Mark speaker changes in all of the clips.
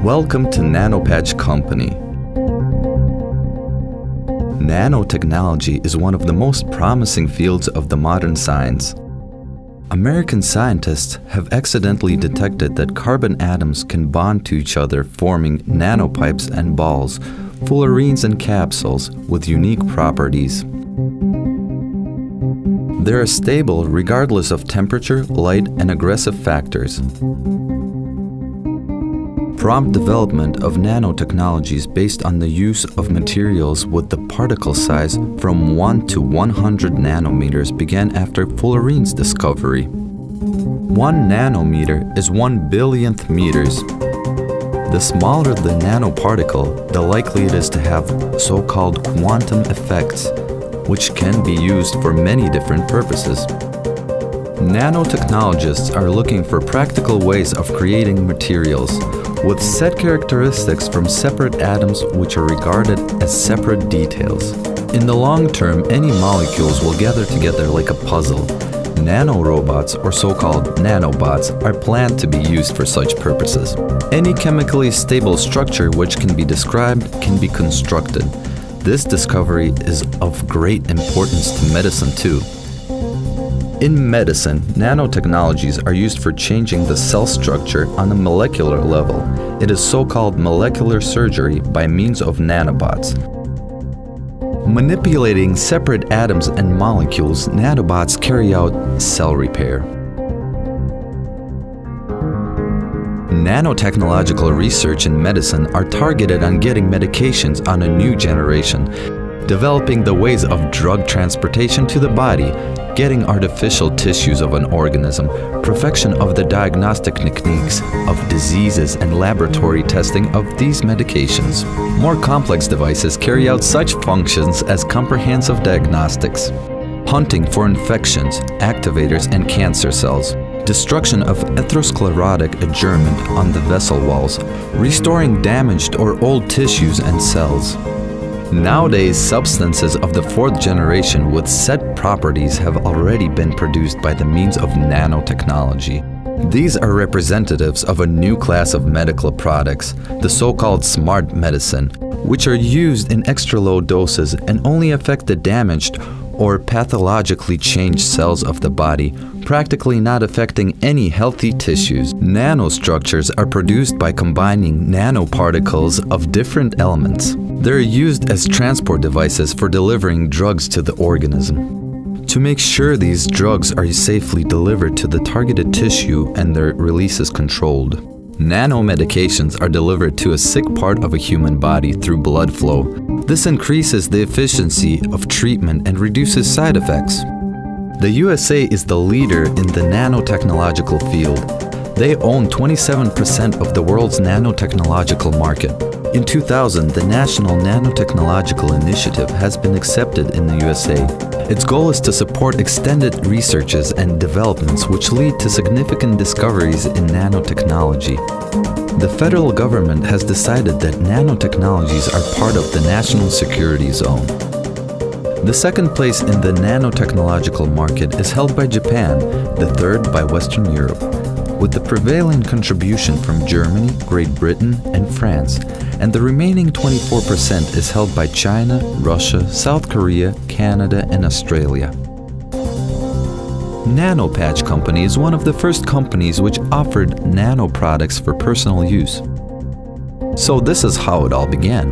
Speaker 1: Welcome to Nanopatch Company. Nanotechnology is one of the most promising fields of the modern science. American scientists have accidentally detected that carbon atoms can bond to each other, forming nanopipes and balls, fullerenes and capsules with unique properties. They are stable regardless of temperature, light, and aggressive factors. Prompt development of nanotechnologies based on the use of materials with the particle size from 1 to 100 nanometers began after fullerene's discovery. 1 nanometer is 1 billionth meters. The smaller the nanoparticle, the likely it is to have so-called quantum effects, which can be used for many different purposes. Nanotechnologists are looking for practical ways of creating materials with set characteristics from separate atoms which are regarded as separate details. In the long term, any molecules will gather together like a puzzle. Nanorobots, or so-called nanobots, are planned to be used for such purposes. Any chemically stable structure which can be described can be constructed. This discovery is of great importance to medicine too. In medicine, nanotechnologies are used for changing the cell structure on a molecular level. It is so-called molecular surgery by means of nanobots. Manipulating separate atoms and molecules, nanobots carry out cell repair. Nanotechnological research in medicine are targeted on getting medications on a new generation, developing the ways of drug transportation to the body, getting artificial tissues of an organism, perfection of the diagnostic techniques of diseases and laboratory testing of these medications. More complex devices carry out such functions as comprehensive diagnostics, hunting for infections, activators, and cancer cells, destruction of atherosclerotic adjournment on the vessel walls, restoring damaged or old tissues and cells. Nowadays, substances of the 4th generation with set properties have already been produced by the means of nanotechnology. These are representatives of a new class of medical products, the so-called smart medicine, which are used in extra low doses and only affect the damaged or pathologically changed cells of the body, practically not affecting any healthy tissues. Nanostructures are produced by combining nanoparticles of different elements. They're used as transport devices for delivering drugs to the organism. To make sure these drugs are safely delivered to the targeted tissue and their release is controlled. Nanomedications are delivered to a sick part of a human body through blood flow. This increases the efficiency of treatment and reduces side effects. The USA is the leader in the nanotechnological field. They own 27% of the world's nanotechnological market. In 2000, the National Nanotechnological Initiative has been accepted in the USA. Its goal is to support extended researches and developments which lead to significant discoveries in nanotechnology. The federal government has decided that nanotechnologies are part of the national security zone. The second place in the nanotechnological market is held by Japan, the third by Western Europe, with the prevailing contribution from Germany, Great Britain, and France, and the remaining 24% is held by China, Russia, South Korea, Canada, and Australia. Nanopatch Company is one of the first companies which offered nano products for personal use. So this is how it all began.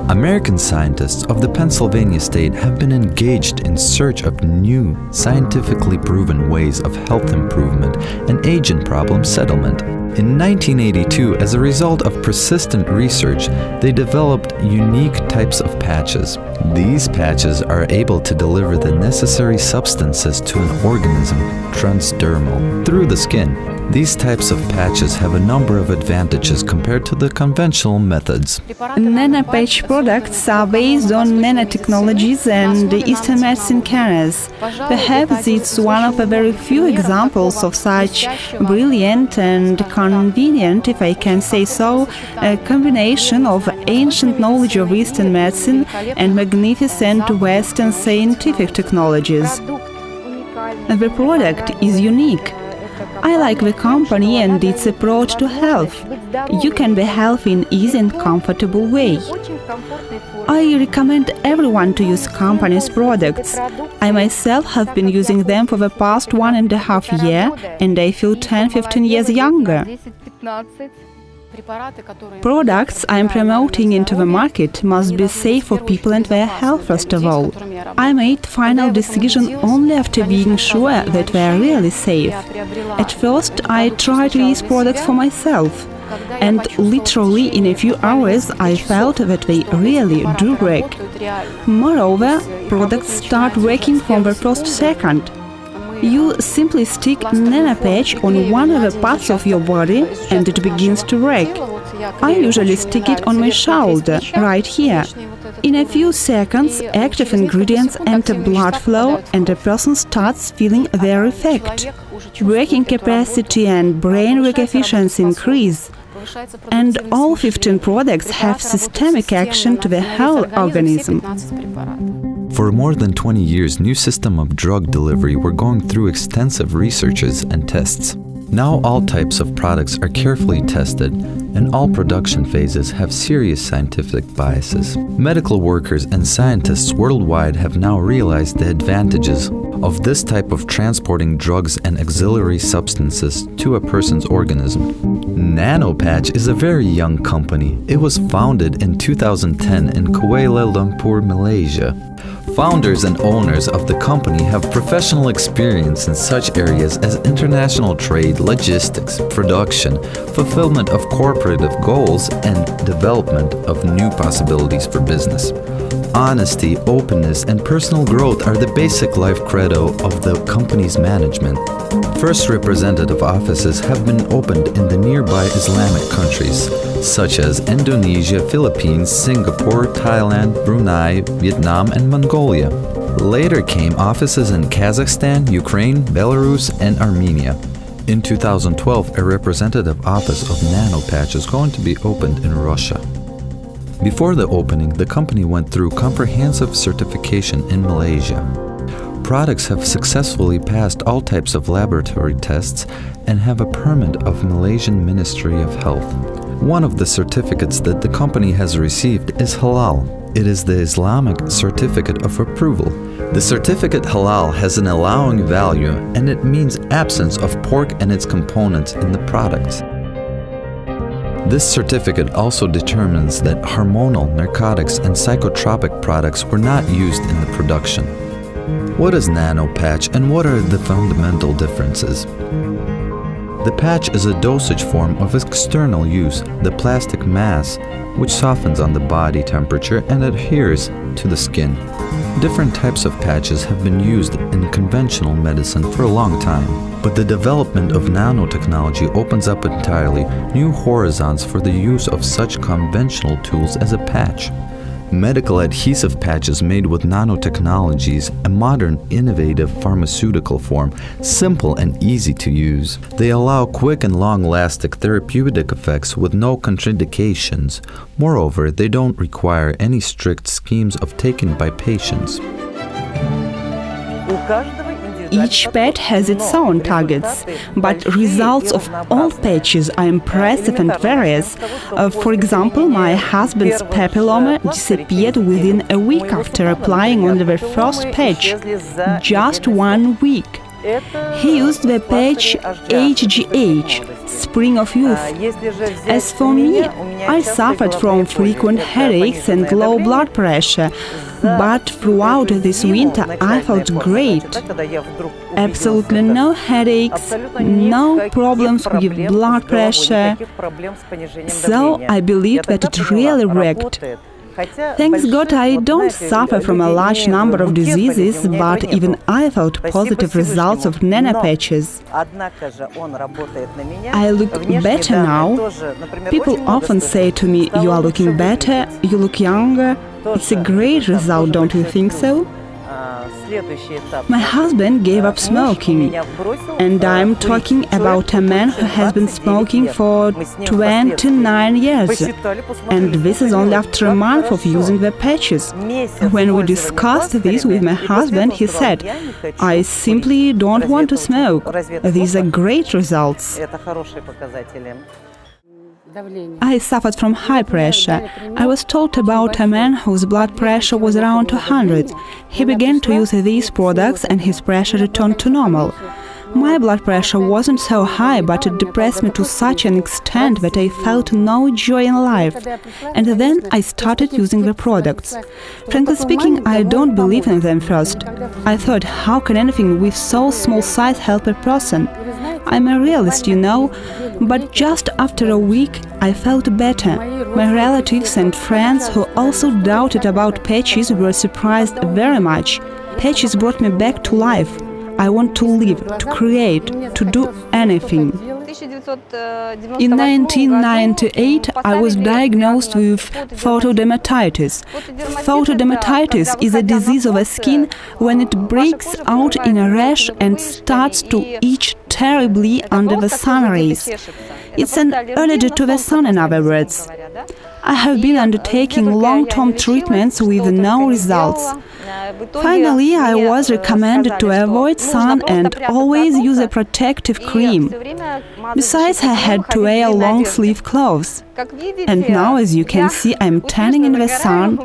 Speaker 1: American scientists of the Pennsylvania state have been engaged in search of new, scientifically proven ways of health improvement and aging problem settlement. In 1982, as a result of persistent research, they developed unique types of patches. These patches are able to deliver the necessary substances to an organism transdermal, through the skin. These types of patches have a number of advantages compared to the conventional methods.
Speaker 2: Nanopatch products are based on nanotechnologies and Eastern medicine canals. Perhaps it's one of the very few examples of such brilliant and convenient, if I can say so, a combination of ancient knowledge of Eastern medicine and magnificent Western scientific technologies. The product is unique. I like the company and its approach to health. You can be healthy in easy and comfortable way. I recommend everyone to use company's products. I myself have been using them for the past 1.5 years and I feel 10-15 years younger. Products I am promoting into the market must be safe for people and their health first of all. I made final decision only after being sure that they are really safe. At first I tried these products for myself, and literally in a few hours I felt that they really do work. Moreover, products start working from the first second. You simply stick Nano patch on one of the parts of your body and it begins to work. I usually stick it on my shoulder, right here. In a few seconds, active ingredients enter blood flow and a person starts feeling their effect. Working capacity and brainwork efficiency increase. And all 15 products have systemic action to the whole organism.
Speaker 1: For more than 20 years, new system of drug delivery were going through extensive researches and tests. Now all types of products are carefully tested, and all production phases have serious scientific biases. Medical workers and scientists worldwide have now realized the advantages of this type of transporting drugs and auxiliary substances to a person's organism. Nano Patch is a very young company. It was founded in 2010 in Kuala Lumpur, Malaysia. Founders and owners of the company have professional experience in such areas as international trade, logistics, production, fulfillment of corporative goals, and development of new possibilities for business. Honesty, openness, and personal growth are the basic life credo of the company's management. First representative offices have been opened in the nearby Islamic countries, such as Indonesia, Philippines, Singapore, Thailand, Brunei, Vietnam, and Mongolia. Later came offices in Kazakhstan, Ukraine, Belarus, and Armenia. In 2012, a representative office of Nano Patch is going to be opened in Russia. Before the opening, the company went through comprehensive certification in Malaysia. Products have successfully passed all types of laboratory tests and have a permit of Malaysian Ministry of Health. One of the certificates that the company has received is Halal. It is the Islamic certificate of approval. The certificate Halal has an allowing value and it means absence of pork and its components in the products. This certificate also determines that hormonal, narcotics, and psychotropic products were not used in the production. What is Nano Patch and what are the fundamental differences? The patch is a dosage form of external use, the plastic mass, which softens on the body temperature and adheres to the skin. Different types of patches have been used in conventional medicine for a long time, but the development of nanotechnology opens up entirely new horizons for the use of such conventional tools as a patch. Medical adhesive patches made with nanotechnologies, a modern, innovative pharmaceutical form, simple and easy to use. They allow quick and long-lasting therapeutic effects with no contraindications. Moreover, they don't require any strict schemes of taking by patients.
Speaker 2: Each patch has its own targets, but results of all patches are impressive and various. For example, my husband's papilloma disappeared within a week after applying only the first patch, just 1 week. He used the patch HGH, Spring of Youth. As for me, I suffered from frequent headaches and low blood pressure, but throughout this winter I felt great. Absolutely no headaches, no problems with blood pressure. So I believe that it really worked. Thanks God I don't suffer from a large number of diseases, but even I felt positive results of nano patches. I look better now. People often say to me, "You are looking better, you look younger." It's a great result, don't you think so? My husband gave up smoking, and I'm talking about a man who has been smoking for 29 years. And this is only after a month of using the patches. When we discussed this with my husband, he said, "I simply don't want to smoke. These are great results." I suffered from high pressure. I was told about a man whose blood pressure was around 200. He began to use these products and his pressure returned to normal. My blood pressure wasn't so high, but it depressed me to such an extent that I felt no joy in life. And then I started using the products. Frankly speaking, I don't believe in them first. I thought, how can anything with so small size help a person? I'm a realist, you know, but just after a week I felt better. My relatives and friends who also doubted about patches were surprised very much. Patches brought me back to life. I want to live, to create, to do anything. In 1998, I was diagnosed with photodermatitis. Photodermatitis is a disease of the skin when it breaks out in a rash and starts to itch terribly under the sun rays. It's an allergy to the sun, in other words. I have been undertaking long-term treatments with no results. Finally, I was recommended to avoid sun and always use a protective cream. Besides, I had to wear long-sleeve clothes. And now, as you can see, I'm tanning in the sun.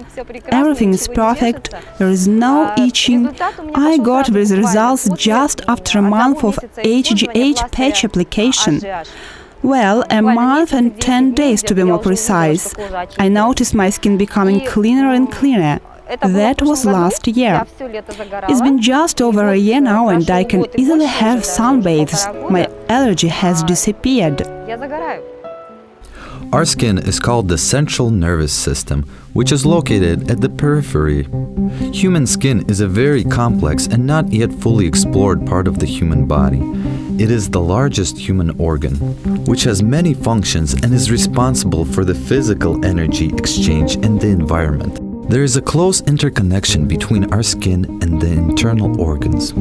Speaker 2: Everything is perfect, there is no itching. I got these results just after a month of HGH patch application. Well, a month and 10 days to be more precise. I noticed my skin becoming cleaner and cleaner. That was last year. It's been just over a year now and I can easily have sunbathes. My allergy has disappeared.
Speaker 1: Our skin is called the central nervous system, which is located at the periphery. Human skin is a very complex and not yet fully explored part of the human body. It is the largest human organ, which has many functions and is responsible for the physical energy exchange in the environment. There is a close interconnection between our skin and the internal organs.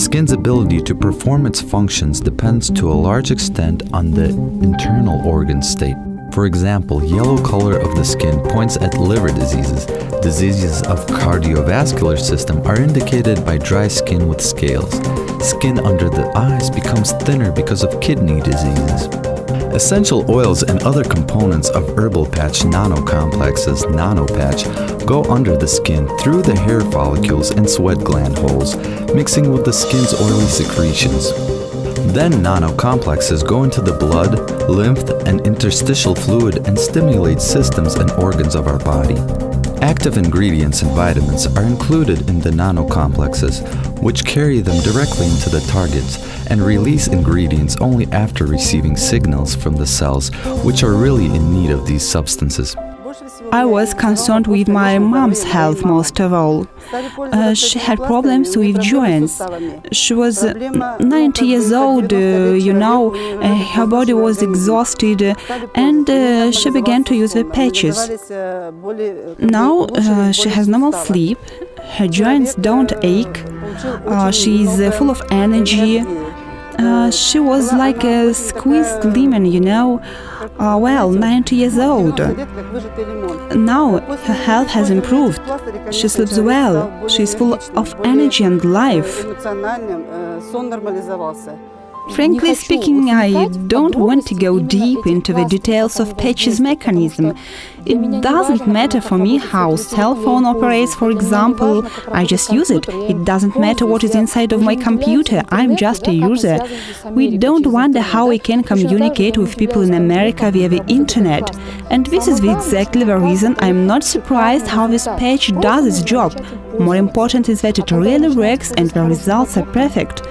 Speaker 1: Skin's ability to perform its functions depends to a large extent on the internal organ state. For example, yellow color of the skin points at liver diseases. Diseases of cardiovascular system are indicated by dry skin with scales. Skin under the eyes becomes thinner because of kidney diseases. Essential oils and other components of herbal patch nano complexes, nano patch, go under the skin through the hair follicles and sweat gland holes, mixing with the skin's oily secretions. Then nano complexes go into the blood, lymph, and interstitial fluid and stimulate systems and organs of our body. Active ingredients and vitamins are included in the nano complexes, which carry them directly into the targets and release ingredients only after receiving signals from the cells, which are really in need of these substances.
Speaker 2: I was concerned with my mom's health most of all. She had problems with joints. She was 90 years old, her body was exhausted and she began to use the patches. Now she has normal sleep, her joints don't ache, she is full of energy. She was like a squeezed lemon, 90 years old. Now her health has improved. She sleeps well. She is full of energy and life. Frankly speaking, I don't want to go deep into the details of patches mechanism. It doesn't matter for me how cell phone operates, for example. I just use it. It doesn't matter what is inside of my computer. I'm just a user. We don't wonder how we can communicate with people in America via the internet. And this is exactly the reason I'm not surprised how this patch does its job. More important is that it really works and the results are perfect.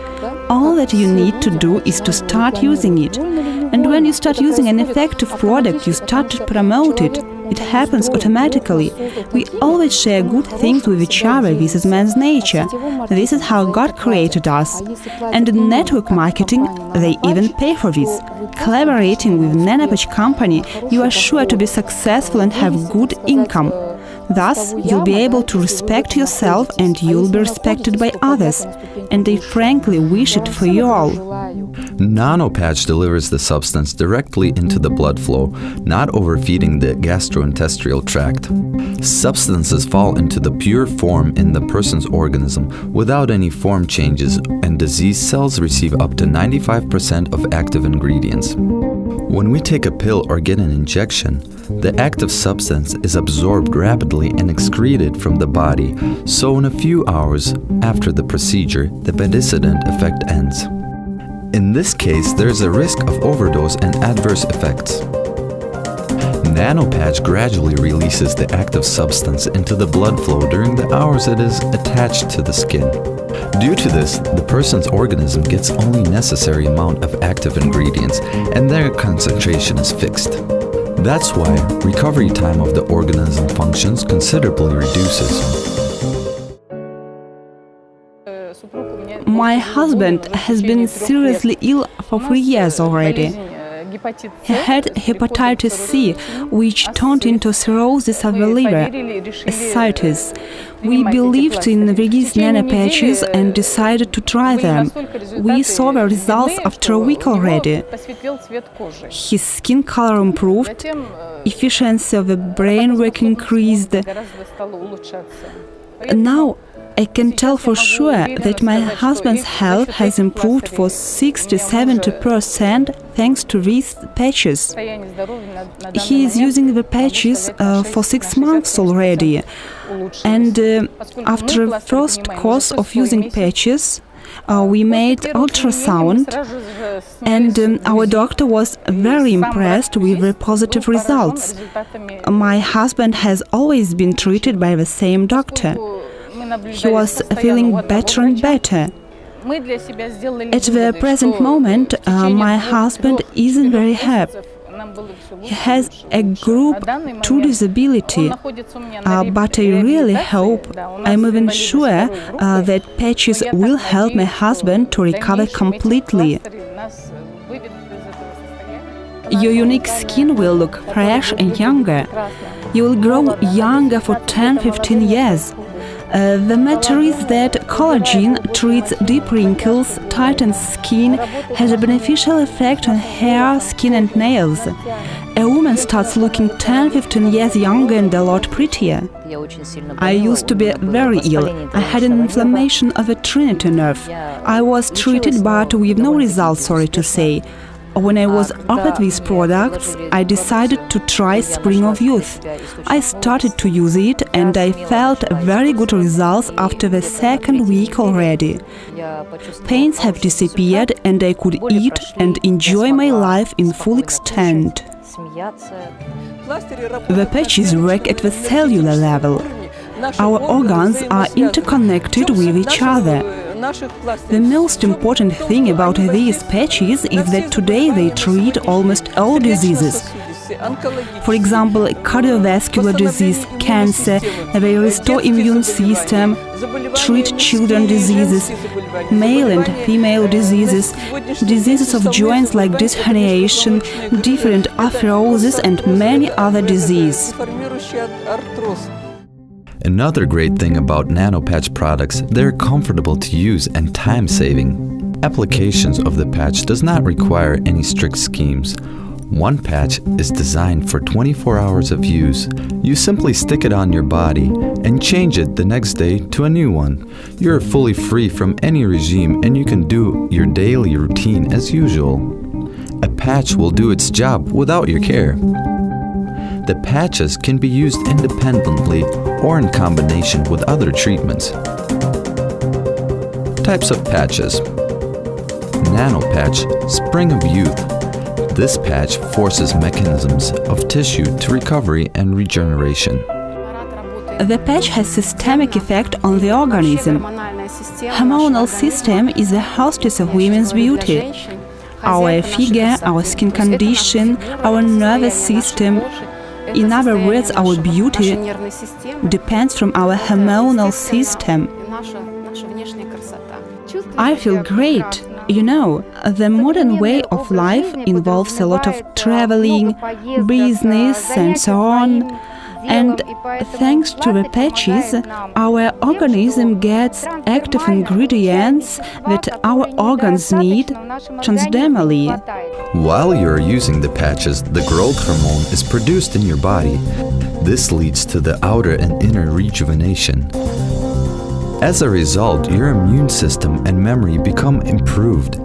Speaker 2: All that you need to do is to start using it. And when you start using an effective product, you start to promote it. It happens automatically. We always share good things with each other. This is man's nature. This is how God created us. And in network marketing, they even pay for this. Collaborating with Nano company, you are sure to be successful and have good income. Thus, you'll be able to respect yourself and you'll be respected by others. And I frankly wish it for you all.
Speaker 1: Nano patch delivers the substance directly into the blood flow, not overfeeding the gastrointestinal tract. Substances fall into the pure form in the person's organism without any form changes, and disease cells receive up to 95% of active ingredients. When we take a pill or get an injection, the active substance is absorbed rapidly and excreted from the body, so in a few hours after the procedure, the pedicident effect ends. In this case, there is a risk of overdose and adverse effects. Nano patch gradually releases the active substance into the blood flow during the hours it is attached to the skin. Due to this, the person's organism gets only necessary amount of active ingredients and their concentration is fixed. That's why recovery time of the organism functions considerably reduces.
Speaker 2: My husband has been seriously ill for 3 years already. He had hepatitis C, which turned into cirrhosis of the liver, ascites. We believed in these nano patches and decided to try them. We saw the results after a week already. His skin color improved, efficiency of the brain work increased. Now I can tell for sure that my husband's health has improved for 60–70% thanks to these patches. He is using the patches for 6 months already, and after the first course of using patches, we made ultrasound, and our doctor was very impressed with the positive results. My husband has always been treated by the same doctor. He was feeling better and better. At the present moment, my husband isn't very happy. He has a group 2 disability, but I really hope, I'm even sure, that patches will help my husband to recover completely. Your unique skin will look fresh and younger. You will grow younger for 10–15 years. The matter is that collagen treats deep wrinkles, tightens skin, has a beneficial effect on hair, skin and nails. A woman starts looking 10–15 years younger and a lot prettier. I used to be very ill. I had an inflammation of the trinity nerve. I was treated but with no results, sorry to say. When I was offered these products, I decided to try Spring of Youth. I started to use it and I felt very good results after the 2nd week already. Pains have disappeared and I could eat and enjoy my life in full extent. The patches work at the cellular level. Our organs are interconnected with each other. The most important thing about these patches is that today they treat almost all diseases. For example, cardiovascular disease, cancer, they restore immune system, treat children diseases, male and female diseases, diseases of joints like disc herniation, different arthrosis and many other diseases.
Speaker 1: Another great thing about nanopatch products, they're comfortable to use and time-saving. Applications of the patch does not require any strict schemes. One patch is designed for 24 hours of use. You simply stick it on your body and change it the next day to a new one. You're fully free from any regime and you can do your daily routine as usual. A patch will do its job without your care. The patches can be used independently or in combination with other treatments. Types of patches. Nano patch, Spring of Youth. This patch forces mechanisms of tissue to recovery and regeneration.
Speaker 2: The patch has systemic effect on the organism. Hormonal system is the hostess of women's beauty. Our figure, our skin condition, our nervous system, in other words, our beauty depends from our hormonal system. I feel great. You know, the modern way of life involves a lot of traveling, business and so on. And thanks to the patches, our organism gets active ingredients that our organs need transdermally.
Speaker 1: While you're using the patches, the growth hormone is produced in your body. This leads to the outer and inner rejuvenation. As a result, your immune system and memory become improved.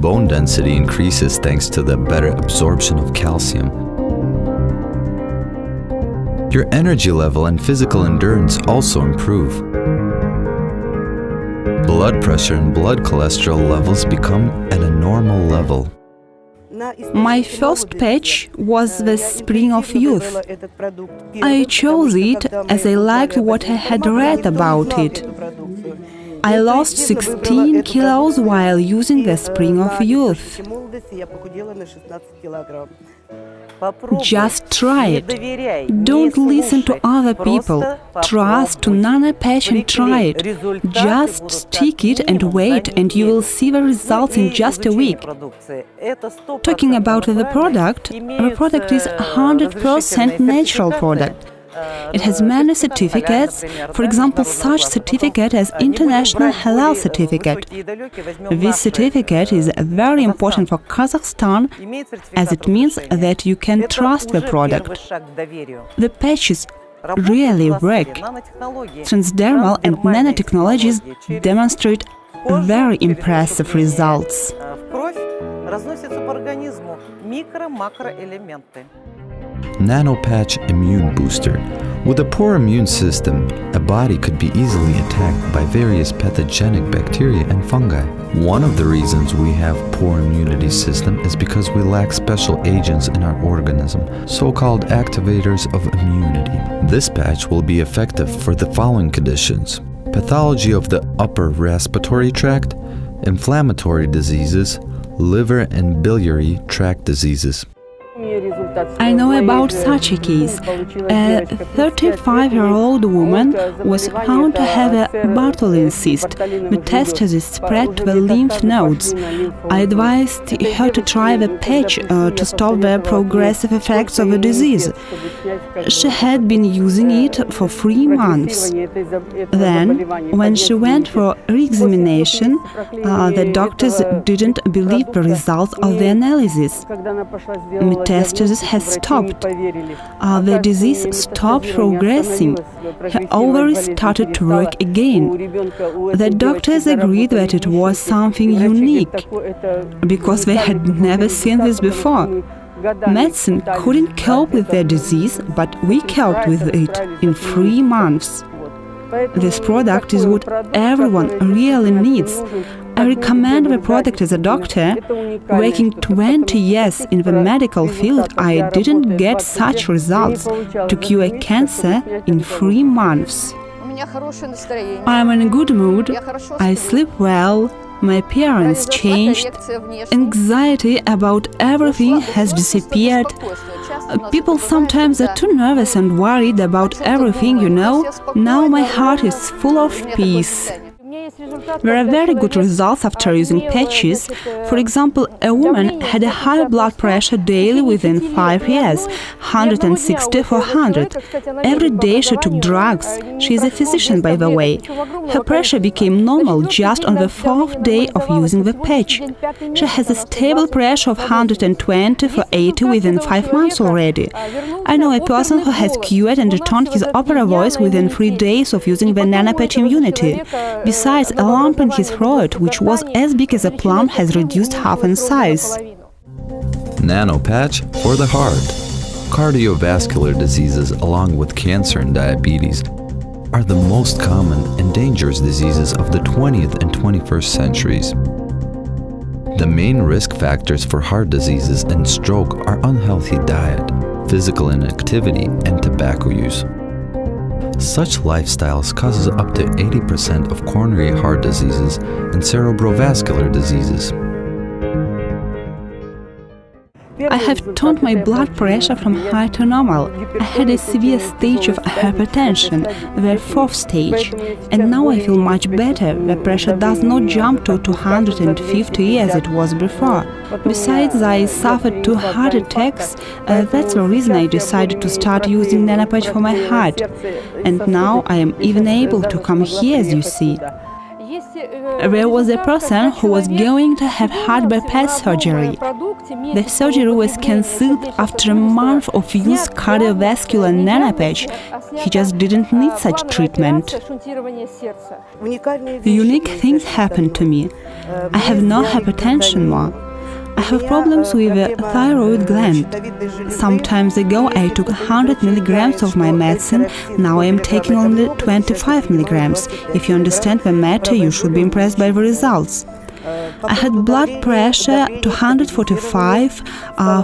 Speaker 1: Bone density increases thanks to the better absorption of calcium. Your energy level and physical endurance also improve. Blood pressure and blood cholesterol levels become at a normal level.
Speaker 2: My first patch was the Spring of Youth. I chose it as I liked what I had read about it. I lost 16 kilos while using the Spring of Youth. Just try it. Don't listen to other people. Trust to Nano patch and try it. Just stick it and wait, and you will see the results in just a week. Talking about the product is 100% natural product. It has many certificates, for example, such certificate as International Halal Certificate. This certificate is very important for Kazakhstan as it means that you can trust the product. The patches really work. Transdermal and nanotechnologies demonstrate very impressive results.
Speaker 1: Nano Patch Immune Booster. With a poor immune system, a body could be easily attacked by various pathogenic bacteria and fungi. One of the reasons we have poor immunity system is because we lack special agents in our organism, so-called activators of immunity. This patch will be effective for the following conditions: pathology of the upper respiratory tract, inflammatory diseases, liver and biliary tract diseases.
Speaker 2: I know about such a case. A 35-year-old woman was found to have a Bartholin cyst. Metastasis spread to the lymph nodes. I advised her to try the patch to stop the progressive effects of the disease. She had been using it for 3 months. Then, when she went for re-examination, the doctors didn't believe the results of the analysis. Metastasis has stopped. The disease stopped progressing. Her ovaries started to work again. The doctors agreed that it was something unique, because they had never seen this before. Medicine couldn't cope with the disease, but we coped with it in 3 months. This product is what everyone really needs. I recommend the product as a doctor. Working 20 years in the medical field, I didn't get such results to cure cancer in 3 months. I'm in a good mood, I sleep well, my appearance changed, anxiety about everything has disappeared. People sometimes are too nervous and worried about everything, you know. Now my heart is full of peace. There are very good results after using patches. For example, a woman had a high blood pressure daily within 5 years, 160/100. Every day she took drugs. She is a physician, by the way. Her pressure became normal just on the 4th day of using the patch. She has a stable pressure of 120/80 within 5 months already. I know a person who has cured and returned his opera voice within 3 days of using the Nano Patch Immunity. Besides, a lump in his throat, which was as big as a plum, has reduced half in size.
Speaker 1: Nano Patch for the heart. Cardiovascular diseases, along with cancer and diabetes, are the most common and dangerous diseases of the 20th and 21st centuries. The main risk factors for heart diseases and stroke are unhealthy diet, physical inactivity, and tobacco use. Such lifestyles causes up to 80% of coronary heart diseases and cerebrovascular diseases.
Speaker 2: I have turned my blood pressure from high to normal. I had a severe stage of hypertension, the fourth stage, and now I feel much better. The pressure does not jump to 250 as it was before. Besides, I suffered 2 heart attacks. That's the reason I decided to start using Nano patch for my heart. And now I am even able to come here, as you see. There was a person who was going to have heart bypass surgery. The surgery was cancelled after a month of use cardiovascular Nano patch. He just didn't need such treatment. Unique things happened to me. I have no hypertension more. I have problems with the thyroid gland. Some time ago I took 100 milligrams of my medicine, now I am taking only 25 milligrams. If you understand the matter, you should be impressed by the results. I had blood pressure 245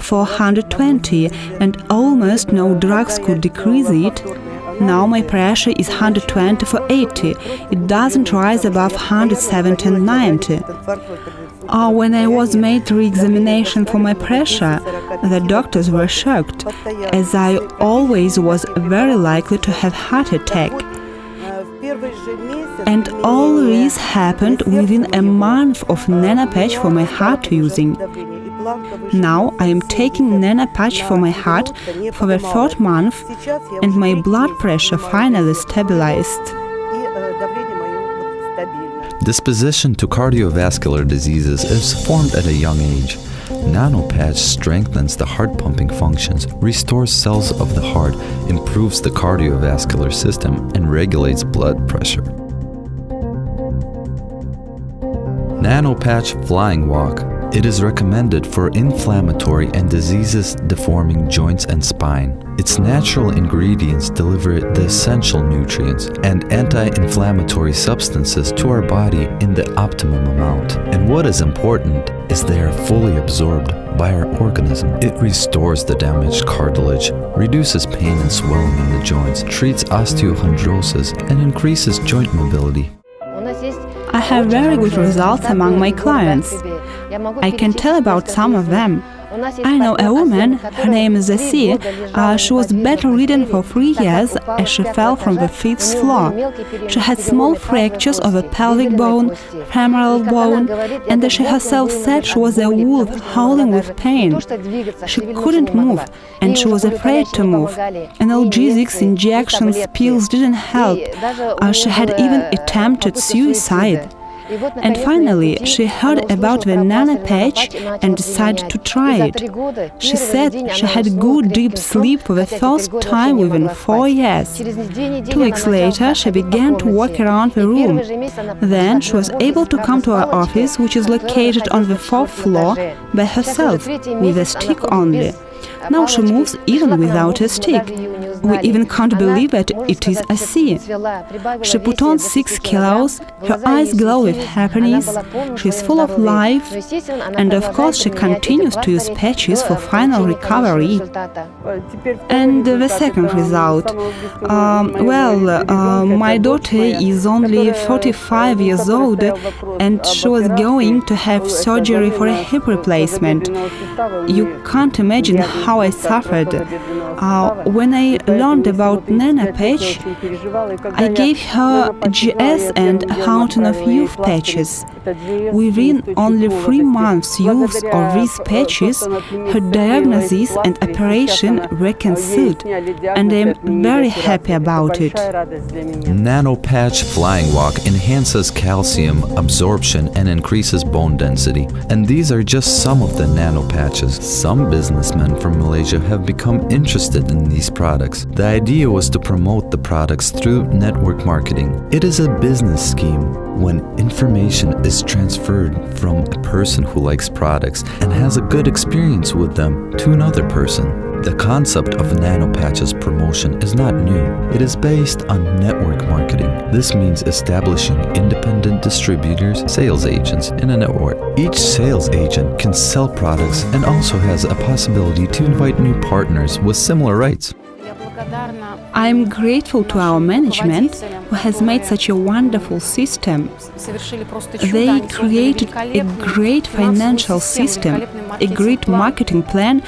Speaker 2: for 120, and almost no drugs could decrease it. Now my pressure is 120 for 80. It doesn't rise above 170 and 90. When I was made re-examination for my pressure, the doctors were shocked, as I always was very likely to have heart attack. And all this happened within a month of Nano patch for my heart using. Now I am taking Nano patch for my heart for the 3rd month, and my blood pressure finally stabilized.
Speaker 1: Disposition to cardiovascular diseases is formed at a young age. Nano patch strengthens the heart pumping functions, restores cells of the heart, improves the cardiovascular system, and regulates blood pressure. Nano patch flying walk. It is recommended for inflammatory and diseases deforming joints and spine. Its natural ingredients deliver the essential nutrients and anti-inflammatory substances to our body in the optimum amount. And what is important is they are fully absorbed by our organism. It restores the damaged cartilage, reduces pain and swelling in the joints, treats osteochondrosis, and increases joint mobility.
Speaker 2: I have very good results among my clients. I can tell about some of them. I know a woman, her name is Zasi. She was bedridden for 3 years as she fell from the 5th floor. She had small fractures of the pelvic bone, femoral bone, and she herself said she was a wolf howling with pain. She couldn't move, and she was afraid to move. Analgesics, injections, pills didn't help. She had even attempted suicide. And finally, she heard about the Nano patch and decided to try it. She said she had good deep sleep for the first time within 4 years. 2 weeks later, she began to walk around the room. Then she was able to come to our office, which is located on the 4th floor, by herself, with a stick only. Now she moves even without a stick. We even can't believe that it is a sea. She put on 6 kilos, her eyes glow with happiness, she is full of life, and of course she continues to use patches for final recovery. And the second result. My daughter is only 45 years old, and she was going to have surgery for a hip replacement. You can't imagine how I suffered. When I learned about Nano patch, I gave her GS and Fountain of Youth patches. Within only 3 months use of these patches, her diagnosis and operation were cancelled, and I am very happy about it.
Speaker 1: Nano patch flying walk enhances calcium absorption and increases bone density. And these are just some of the nano patches. Some businessmen from Malaysia have become interested in these products. The idea was to promote the products through network marketing. It is a business scheme when information is transferred from a person who likes products and has a good experience with them to another person. The concept of nano patches promotion is not new. It is based on network marketing. This means establishing independent distributors, sales agents in a network. Each sales agent can sell products and also has a possibility to invite new partners with similar rights.
Speaker 2: I am grateful to our management, who has made such a wonderful system. They created a great financial system, a great marketing plan,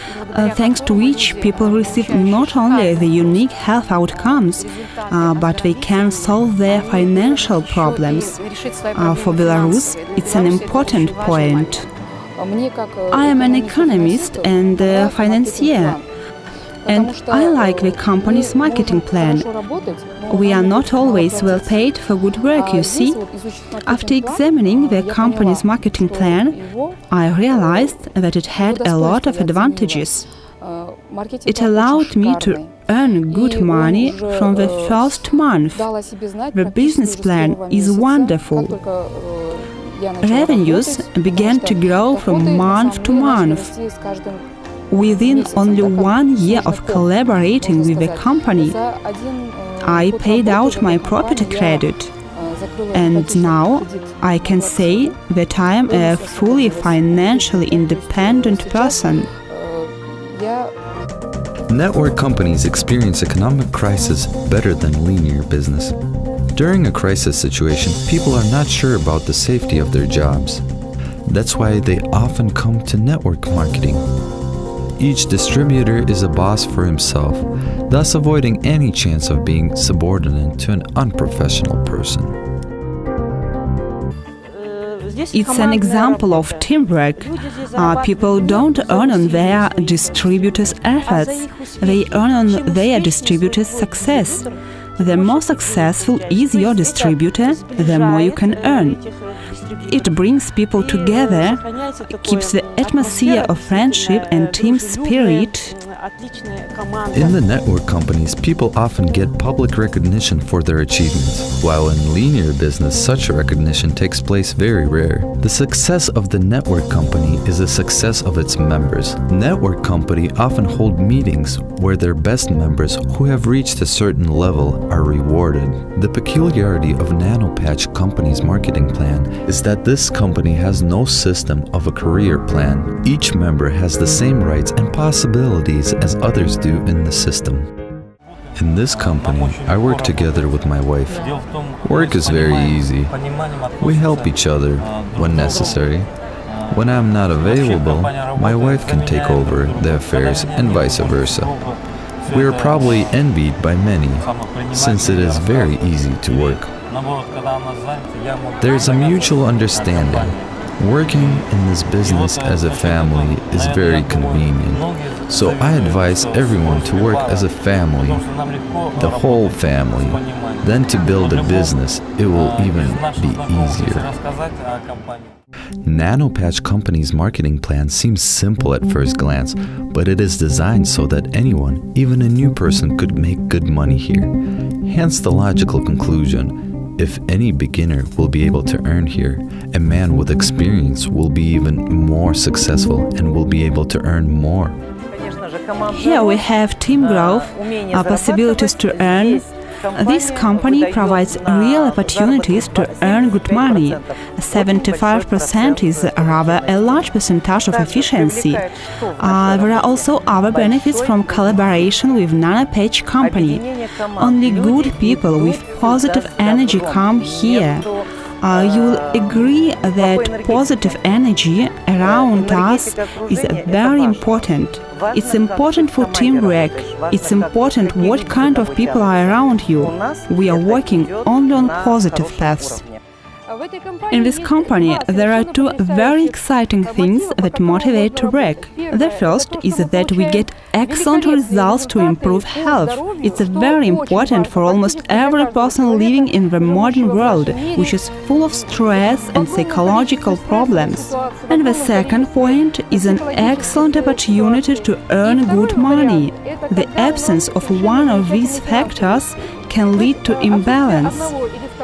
Speaker 2: thanks to which people receive not only the unique health outcomes, but they can solve their financial problems. For Belarus, it's an important point. I am an economist and financier, and I like the company's marketing plan. We are not always well paid for good work, you see. After examining the company's marketing plan, I realized that it had a lot of advantages. It allowed me to earn good money from the first month. The business plan is wonderful. Revenues began to grow from month to month. Within only 1 year of collaborating with the company, I paid out my property credit. And now I can say that I am a fully financially independent person.
Speaker 1: Network companies experience economic crisis better than linear business. During a crisis situation, people are not sure about the safety of their jobs. That's why they often come to network marketing. Each distributor is a boss for himself, thus avoiding any chance of being subordinate to an unprofessional person.
Speaker 2: It's an example of teamwork. People don't earn on their distributors' efforts, they earn on their distributors' success. The more successful is your distributor, the more you can earn. It brings people together, keeps the atmosphere of friendship and team spirit.
Speaker 1: In the network companies, people often get public recognition for their achievements, while in linear business, such recognition takes place very rare. The success of the network company is the success of its members. Network company often hold meetings where their best members who have reached a certain level are rewarded. The peculiarity of Nano company's marketing plan is that this company has no system of a career plan. Each member has the same rights and possibilities as others do in the system. In this company, I work together with my wife. Work is very easy. We help each other when necessary. When I'm not available, my wife can take over the affairs and vice versa. We are probably envied by many, since it is very easy to work. There is a mutual understanding. Working in this business as a family is very convenient, so I advise everyone to work as a family, the whole family. Then to build a business, it will even be easier. Nano company's marketing plan seems simple at first glance, but it is designed so that anyone, even a new person, could make good money here. Hence the logical conclusion: if any beginner will be able to earn here, a man with experience will be even more successful and will be able to earn more.
Speaker 2: Here we have team growth, possibilities to earn. This company provides real opportunities to earn good money. 75% is rather a large percentage of efficiency. There are also other benefits from collaboration with Nano company. Only good people with positive energy come here. You will agree that positive energy around us is very important. It's important for teamwork. It's important what kind of people are around you. We are working only on positive paths. In this company, there are two very exciting things that motivate to work. The first is that we get excellent results to improve health. It's very important for almost every person living in the modern world, which is full of stress and psychological problems. And the second point is an excellent opportunity to earn good money. The absence of one of these factors can lead to imbalance.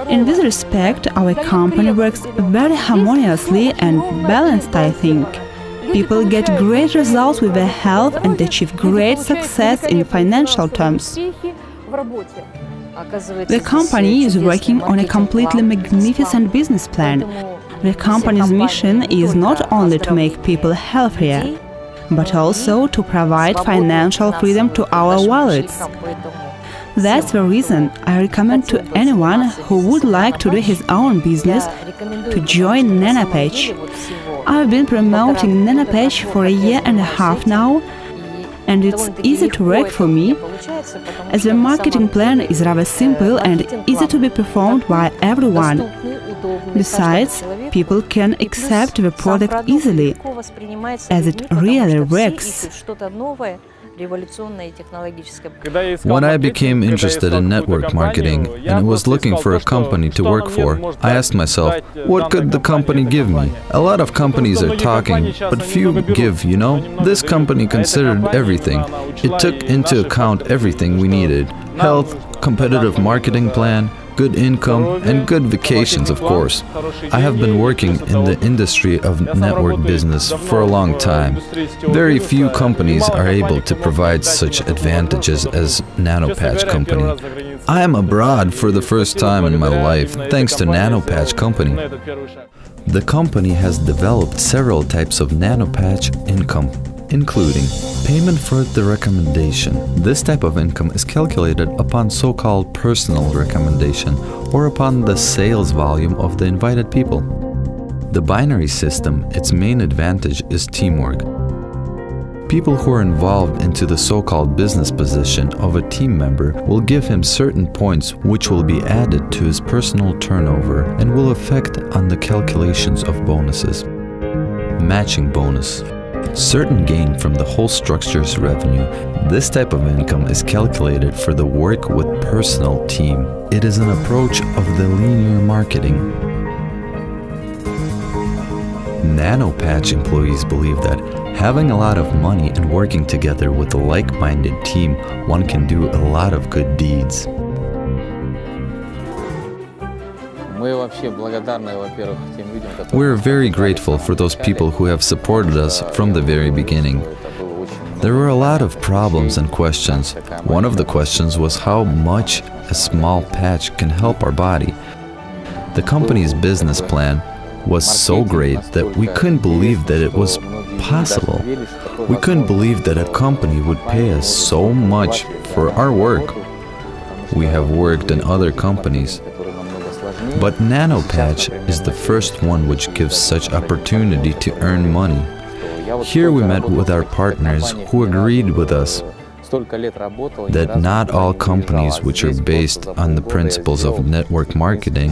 Speaker 2: In this respect, our company works very harmoniously and balanced, I think. People get great results with their health and achieve great success in financial terms. The company is working on a completely magnificent business plan. The company's mission is not only to make people healthier, but also to provide financial freedom to our wallets. That's the reason I recommend to anyone who would like to do his own business to join NanoPatch. I've been promoting NanoPatch for a year and a half now, and it's easy to work for me, as the marketing plan is rather simple and easy to be performed by everyone. Besides, people can accept the product easily, as it really works.
Speaker 1: When I became interested in network marketing and was looking for a company to work for, I asked myself, what could the company give me? A lot of companies are talking, but few give, you know? This company considered everything. It took into account everything we needed: health, competitive marketing plan, good income, and good vacations, of course. I have been working in the industry of network business for a long time. Very few companies are able to provide such advantages as NanoPatch company. I am abroad for the first time in my life, thanks to NanoPatch company. The company has developed several types of NanoPatch income, including payment for the recommendation. This type of income is calculated upon so-called personal recommendation or upon the sales volume of the invited people. The binary system, its main advantage is teamwork. People who are involved into the so-called business position of a team member will give him certain points which will be added to his personal turnover and will affect on the calculations of bonuses. Matching bonus. Certain gain from the whole structure's revenue. This type of income is calculated for the work with personal team. It is an approach of the linear marketing. NanoPatch employees believe that having a lot of money and working together with a like-minded team, one can do a lot of good deeds. We're very grateful for those people who have supported us from the very beginning. There were a lot of problems and questions. One of the questions was how much a small patch can help our body. The company's business plan was so great that we couldn't believe that it was possible. We couldn't believe that a company would pay us so much for our work. We have worked in other companies, but NanoPatch is the first one which gives such opportunity to earn money. Here we met with our partners who agreed with us that not all companies which are based on the principles of network marketing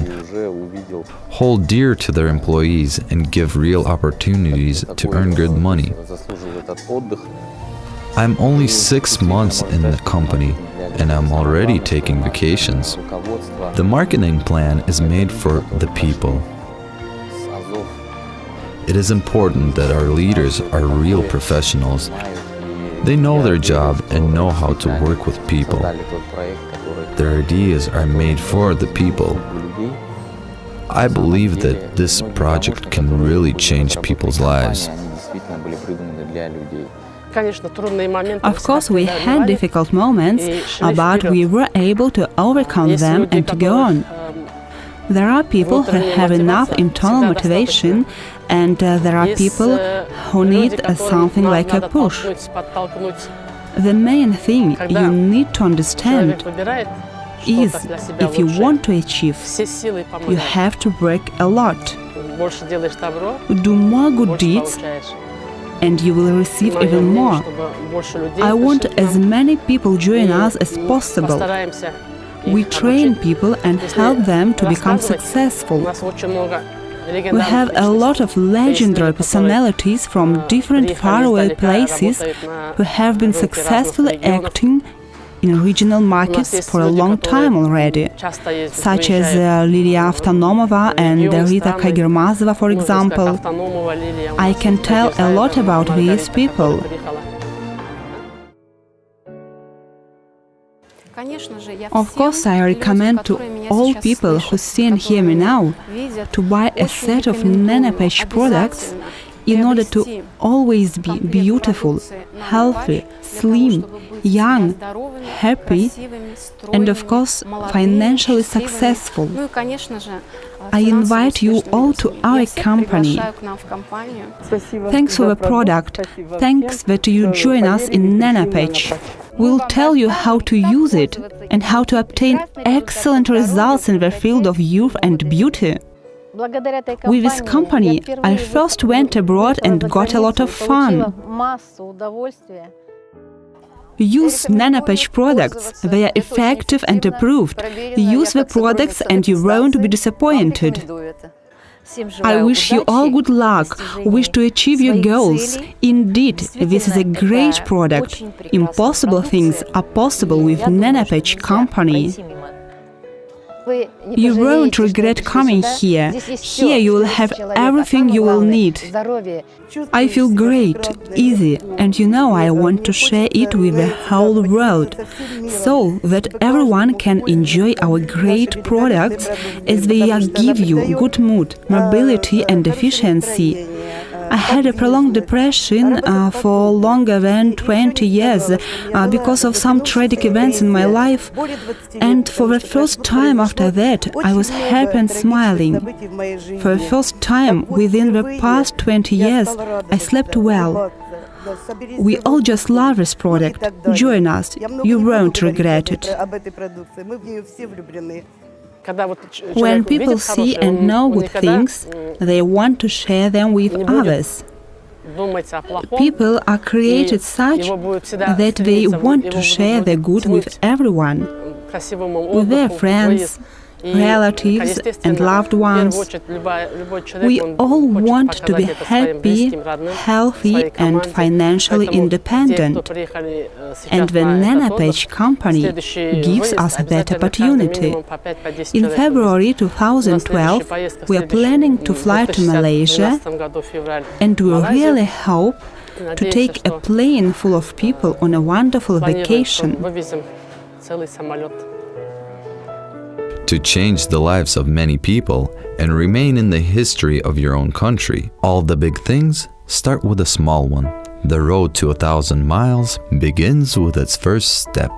Speaker 1: hold dear to their employees and give real opportunities to earn good money. I'm only 6 months in the company and I'm already taking vacations. The marketing plan is made for the people. It is important that our leaders are real professionals. They know their job and know how to work with people. Their ideas are made for the people. I believe that this project can really change people's lives.
Speaker 2: Of course, we had difficult moments, but we were able to overcome them and to go on. There are people who have enough internal motivation, and there are people who need something like a push. The main thing you need to understand is, if you want to achieve, you have to work a lot. Do more good deeds, and you will receive even more. I want as many people join us as possible. We train people and help them to become successful. We have a lot of legendary personalities from different faraway places who have been successfully acting in regional markets for a long time already, such as Lilia Avtonomova and Rita Kagermazova, for example. I can tell a lot about these people. Of course, I recommend to all people who see and hear me now to buy a set of NanoPatch products in order to always be beautiful, healthy, slim, young, happy, and of course, financially successful. I invite you all to our company. Thanks for the product. Thanks that you join us in NanoPatch. We'll tell you how to use it and how to obtain excellent results in the field of youth and beauty. With this company, I first went abroad and got a lot of fun. Use NanoPatch products. They are effective and approved. Use the products and you won't be disappointed. I wish you all good luck, wish to achieve your goals. Indeed, this is a great product. Impossible things are possible with NanoPatch company. You won't regret coming here. Here you will have everything you will need. I feel great, easy, and you know I want to share it with the whole world, so that everyone can enjoy our great products as they give you good mood, mobility and efficiency. I had a prolonged depression for longer than 20 years because of some tragic events in my life, and for the first time after that I was happy and smiling. For the first time within the past 20 years I slept well. We all just love this product. Join us, you won't regret it. When people see and know good things, they want to share them with others. People are created such that they want to share the good with everyone, with their friends, relatives and loved ones. We all want to be happy, healthy and financially independent. And the NanoPatch company gives us that opportunity. In February 2012, we are planning to fly to Malaysia, and we really hope to take a plane full of people on a wonderful vacation.
Speaker 1: To change the lives of many people and remain in the history of your own country, all the big things start with a small one. The road to 1,000 miles begins with its first step.